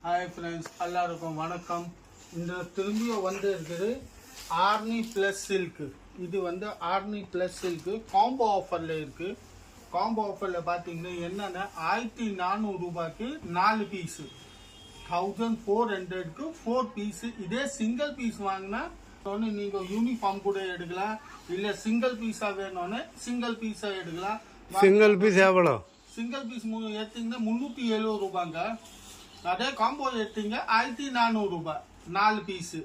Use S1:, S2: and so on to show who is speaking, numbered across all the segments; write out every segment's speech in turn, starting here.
S1: Hi friends எல்லாருக்கும் வணக்கம். இந்த திரும்பிய வந்து இருக்குது ஆர்னி ப்ளஸ் சில்க். இது வந்து ஆர்னி ப்ளஸ் சில்க் காம்போ ஆஃபரில் இருக்குது. காம்போ ஆஃபரில் பார்த்தீங்கன்னா என்னென்னா 1400 ரூபாய்க்கு 4 பீஸு, 1400க்கு 4 பீஸு. இதே சிங்கிள் பீஸ் வாங்கினா ஒன்று நீங்கள் யூனிஃபார்ம் கூட எடுக்கலாம், இல்லை சிங்கிள் பீஸாக வேணும்னு சிங்கிள் பீஸாக எடுக்கலாம்.
S2: சிங்கிள் பீஸ் எவ்வளோ?
S1: சிங்கிள் பீஸ் எடுத்தீங்கன்னா 370 ரூபாங்க. அதே காம்போ எடுத்தீங்க 1400 ரூபாய் 4 பீஸு.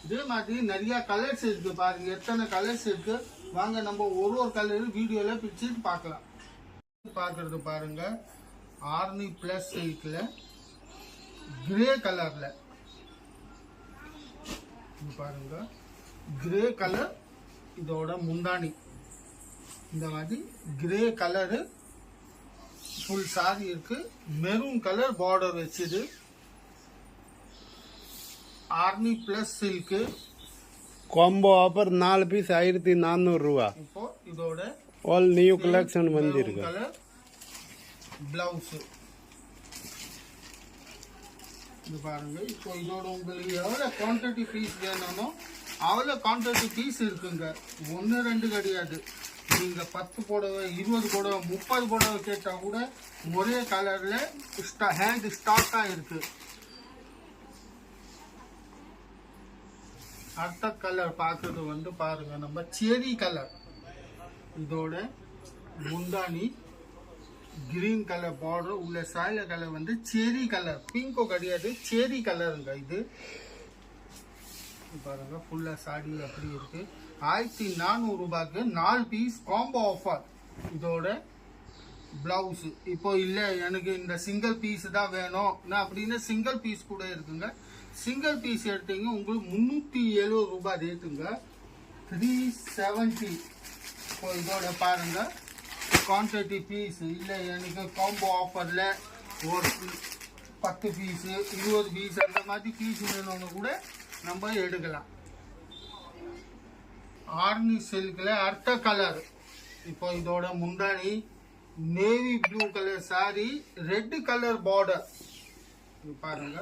S1: இதே மாதிரி நிறைய கலர்ஸ் இருக்கு பாருங்க, எத்தனை கலர்ஸ் இருக்கு. வாங்க நம்ம ஒரு கலர் வீடியோல பிடிச்சிட்டு பார்க்கலாம். பார்க்கறது பாருங்க, ஆர்னி பிளஸ் சில்க்ல கிரே கலர்ல பாருங்க, கிரே கலர். இதோட முந்தானி இந்த மாதிரி கிரே கலரு ஃபுல் சாரி இருக்கு. மெரூன் கலர் பார்டர் வச்சுது. Arni plus silk
S2: combo offer 4 piece 1400 ரூபா.
S1: இப்போ இதோட
S2: ஆல் நியூ கலெக்ஷன் வந்திருக்கு.
S1: கலர் பிளவுஸ் இது பாருங்க. இப்போ இதோட உங்களுக்கு எவ்வளவு குவான்டிட்டி பீஸ் வேணும்னோ அவ்வளோ குவான்டிட்டி பீஸ் இருக்குங்க. 1-2 கிடையாது. நீங்க 10 புடவை, 20 புடவை, 30 புடவை கேட்டா கூட ஒரே கலர்ல ஹேண்ட் ஸ்டாக்கா இருக்கு. அடுத்த கலர் பார்க்கறது வந்து பாருங்க, நம்ம செரி கலர். இதோட முந்தானி கிரீன் கலர் பார்டர் உள்ள சாயில கலர் வந்து செரி கலர், பிங்கோ கிடையாது, செரி கலருங்க. இது பாருங்க ஃபுல்லா சாடி அப்படி இருக்கு. 1400 ரூபாய்க்கு 4 பீஸ் காம்போ ஆஃபர். இதோட பிளவுஸ் இப்போ இல்லை எனக்கு இந்த சிங்கிள் பீஸ் தான் வேணும் அப்படின்னு சிங்கிள் பீஸ் கூட இருக்குங்க. சிங்கிள் பீஸ் எடுத்தீங்க உங்களுக்கு 370 ரூபாய் ரேட்டுங்க, 370. இப்போ இதோட பாருங்க குவான்டிட்டி பீஸ் இல்லை எனக்கு காம்போ ஆஃபர்ல ஒரு 10 பீஸ் 20 பீஸ் அந்த மாதிரி பீஸ் வேணும்னு கூட நம்ம எடுக்கலாம். ஆர்னி சில்க்ல அடுத்த கலர். இப்போ இதோட முந்தானி navy blue colour sari, red colour border பாருங்க.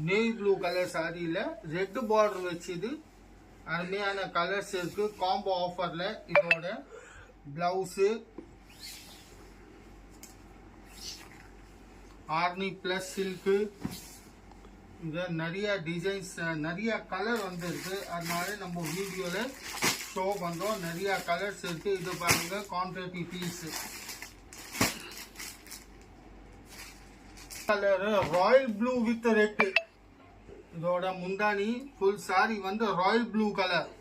S1: நேவி ப்ளூ கலர் சாரியில ரெட் பார்டர் வச்சுது. அருமையான கலர்ஸ் இருக்கு காம்போ ஆஃபர்ல. இதோட பிளவுஸ் ஆர்னி பிளஸ் சில்க். இங்க நிறைய டிசைன்ஸ் நிறைய கலர் வந்து இருக்கு, அதனால நம்ம வீடியோல ஷோ பண்றோம். நிறைய கலர்ஸ் இருக்கு. இது பாருங்க quantity piece. Colour royal blue with red. இதோட முந்தானி ஃபுல் சாரி வந்து ராயல் ப்ளூ கலர்.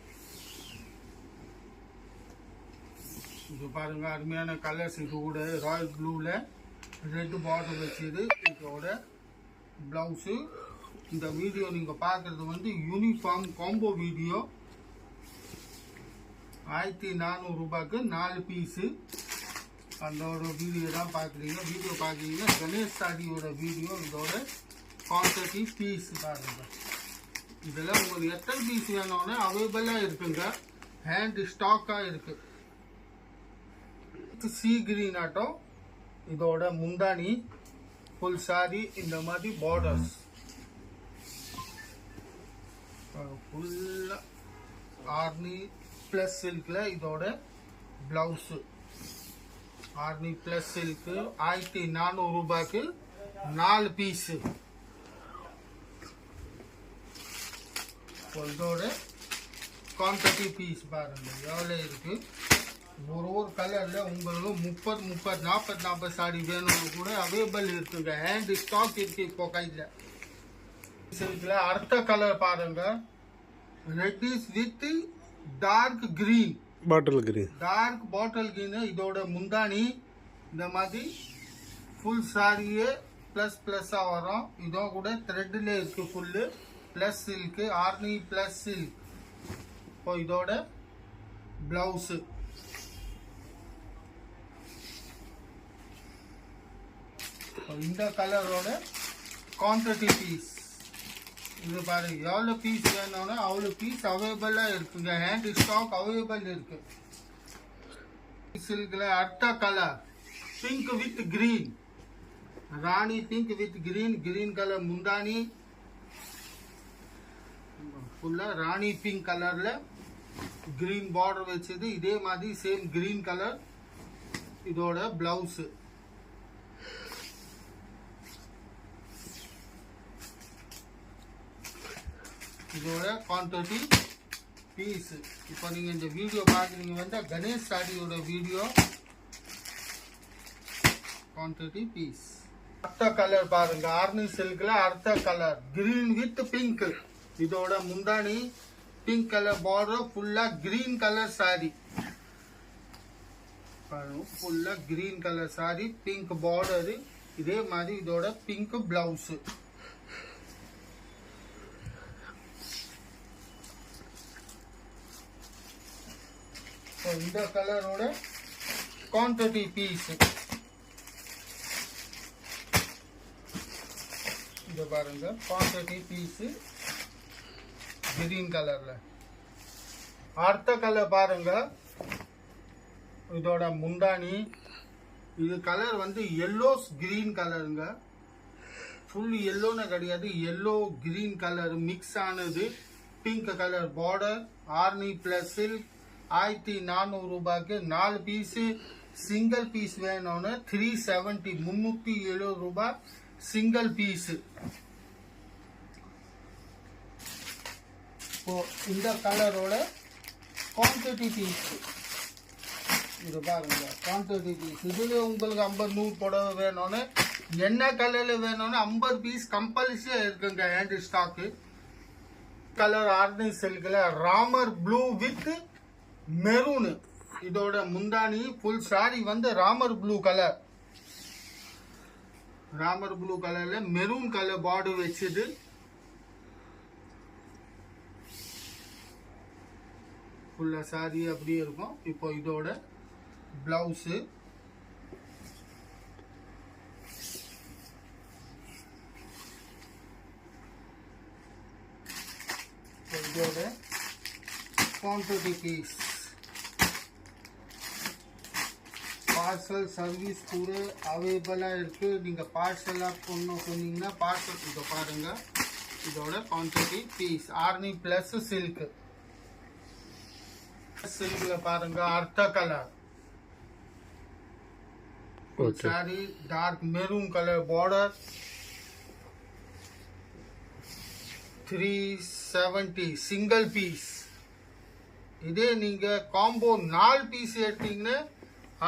S1: இது பாருங்க அருமையான கலர்ஸ். இது கூட ராயல் ப்ளூல ரெட் பார்டர் வச்சது. இதோட பிளவுஸ். இந்த வீடியோ நீங்க பார்க்கறது வந்து யூனிஃபார்ம் காம்போ வீடியோ. 1400 ரூபாய்க்கு 4 பீஸு. அதோட வீடியோ தான் பார்க்குறீங்க. வீடியோ பார்க்குறீங்கன்னா கணேஷ் சாடியோட வீடியோ. இதோட குவான்டிட்டி பீஸ் பாருங்க. இதெல்லாம் உங்களுக்கு எத்தனை பீஸ் வேணும்னு அவைலபிளாக இருக்குங்க, ஹேண்ட் ஸ்டாக்காக இருக்கு. சி கிரீன் ஆட்டம். இதோட முந்தானி ஃபுல் சாரி இந்த மாதிரி பார்டர்ஸ் ஃபுல்லா ஆர்னி பிளஸ் சில்க்ல. இதோட பிளவுஸ் ஆர்னி பிளஸ் சில்க் 1400 ரூபாய்க்கு 4 பீஸ். இதோட குவான்டிட்டி பீஸ் பாருங்க எவ்வளோ இருக்கு. ஒரு கலர்ல உங்களுக்கு 30, 40 சாரி வேணும்னு கூட அவைலபிள் இருக்குங்க, ஹேண்ட் ஸ்டாக் இருக்கு இப்போ கையில். சில்க்ல அடுத்த கலர் பாருங்க, reddish with dark green,
S2: bottle green,
S1: dark bottle green. இதோட முந்தானி இந்த மாதிரி ஃபுல் சாரியே பிளஸ் பிளஸ்ஸா வரும். இதோ கூட த்ரெட்ல இருக்கு full plus silk, Arni plus silk. இப்போ இதோட பிளவுஸ் இந்த கலரோட குவான்டிட்டி பீஸ். இது பாருங்க எவ்வளோ பீஸ் வேணும்னா அவ்வளோ பீஸ் அவைலபிளாக இருக்குங்க, ஹேண்ட் ஸ்டாக் அவைலபிள் இருக்கு. சில்க்ல அடுத்த colour pink with green. Rani pink with green colour முந்தானி, ஃபுல்லா ராணி பிங்க் கலர்ல கிரீன் பார்டர் வச்சது. இதே மாதிரி சேம் கிரீன் கலர் இதோட பிளவுஸ். இதோட குவான்டிட்டி பீஸ். இப்போ நீங்க இந்த வீடியோ பாக்குறீங்க வந்து கணேஷ் சாரியோட வீடியோ. Quantity piece. அடுத்த கலர் பாருங்க, ஆர்னி சில்க்ல அடுத்த கலர் கிரீன் வித் பிங்க். இதோட முந்தானி பிங்க் கலர் பார்டர், ஃபுல்லா கிரீன் கலர் சாரி. ஃபுல்லா green colour sorry, pink border. இதே மாதிரி இதோட பிங்க் பிளவுஸ். இந்த கலரோட குவான்டிட்டி பீஸ். இது பாருங்க குவான்டிட்டி பீஸ் கிரீன் கலர்ல. அடுத்த கலர் பாருங்க, இதோட முந்தானி. இது கலர் வந்து எல்லோ கிரீன் கலருங்க. ஃபுல் எல்லோன்னு கிடையாது, எல்லோ கிரீன் கலர் மிக்ஸ் ஆனது. Pink colour border, Arni plus silk. 1400 ரூபாய்க்கு 4 பீஸ். சிங்கிள் பீஸ் வேணும்னு 370 370 ரூபாய் சிங்கிள் பீஸ். இந்த கலரோட குவான்டிட்டி பீஸ். இது பாருங்க குவான்டிட்டி பீஸ். இதுல உங்களுக்கு 50 100 புடவை வேணும்னு, என்ன கலர்ல வேணும்னு 50 பீஸ் கம்பல்சரியா இருக்குங்க ஹேண்ட் ஸ்டாக்கு. கலர் ஆர்னி சில்க்ல ராமர் ப்ளூ வித் மெரூன். இதோட முந்தானி ஃபுல் சாரி வந்து Ramar blue colour. Ramar blue கலர்ல மெரூன் கலர் பார்டர் வச்சது. ஃபுல்லா சாரி அப்படியே இருக்கும். இப்போ இதோட பிளவுஸ். இதோட குவான்டிட்டி பீஸ். பார்சல் சர்வீஸ் கூட அவைலபிளா இருக்கு. நீங்க பார்சலா சொன்னீங்கன்னா பார்சல். இதை பாருங்க, இதோட quantity piece. Arni plus silk. சில்க்ல பாருங்க அடுத்த colour sari, dark maroon colour border. 370 single piece. இதே நீங்க காம்போ 4 பீஸ் எடுத்தீங்கன்னா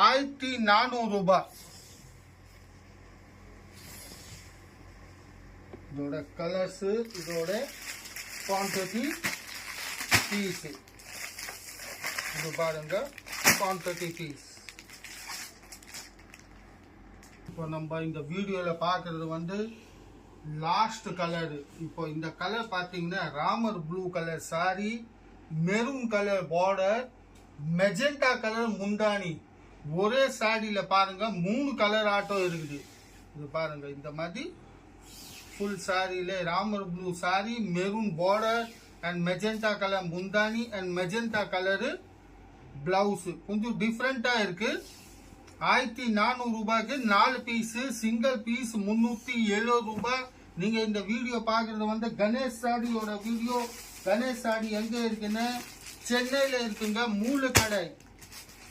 S1: 1400 ரூபாய். இதோட கலர்ஸ், இதோட குவான்டிட்டி பீஸ். இது பாருங்க குவான்டிட்டி பீஸ். இப்போ நம்ம இந்த வீடியோல பாக்குறது வந்து லாஸ்ட் கலர். இப்போ இந்த கலர் பாத்தீங்கன்னா Ramar blue colour sari, maroon colour border, magenta colour முந்தானி. ஒரே சாரியில பாருங்க 3 கலர் ஆட்டம் இருக்குது. இது பாருங்க இந்த மாதிரி ஃபுல் சாரியில Ramar blue sari, maroon border and magenta colour முந்தானி அண்ட் மெஜெண்டா கலர் பிளவுஸ். கொஞ்சம் டிஃப்ரெண்டா இருக்கு. 1400 ரூபாய்க்கு 4 பீஸ். சிங்கிள் பீஸ் 370 ரூபாய். நீங்க இந்த வீடியோ பாக்குறது வந்து கணேஷ் சாரியோட வீடியோ. கணேஷ் சாரி எங்க இருக்குன்னு சென்னையில இருக்குங்க.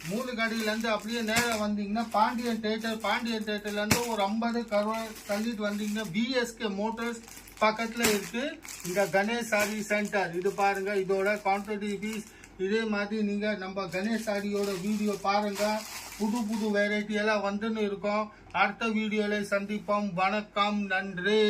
S1: மூலக்கடையில இருந்து அப்படியே நேரம் வந்தீங்கன்னா பாண்டியன் தேட்டர்ல இருந்து ஒரு 50 கருவா தள்ளிட்டு வந்தீங்கன்னா விஎஸ்கே மோட்டர்ஸ் பக்கத்துல இருக்கு இங்க கணேஷ் சாரி சென்டர். இது பாருங்க இதோட குவான்டிட்டி பீஸ். இதே மாதிரி நீங்க நம்ம கணேஷ் சாரியோட வீடியோ பாருங்க. புது வெரைட்டி எல்லாம் வந்துன்னு இருக்கோம். அடுத்த வீடியோல சந்திப்போம். வணக்கம், நன்றி.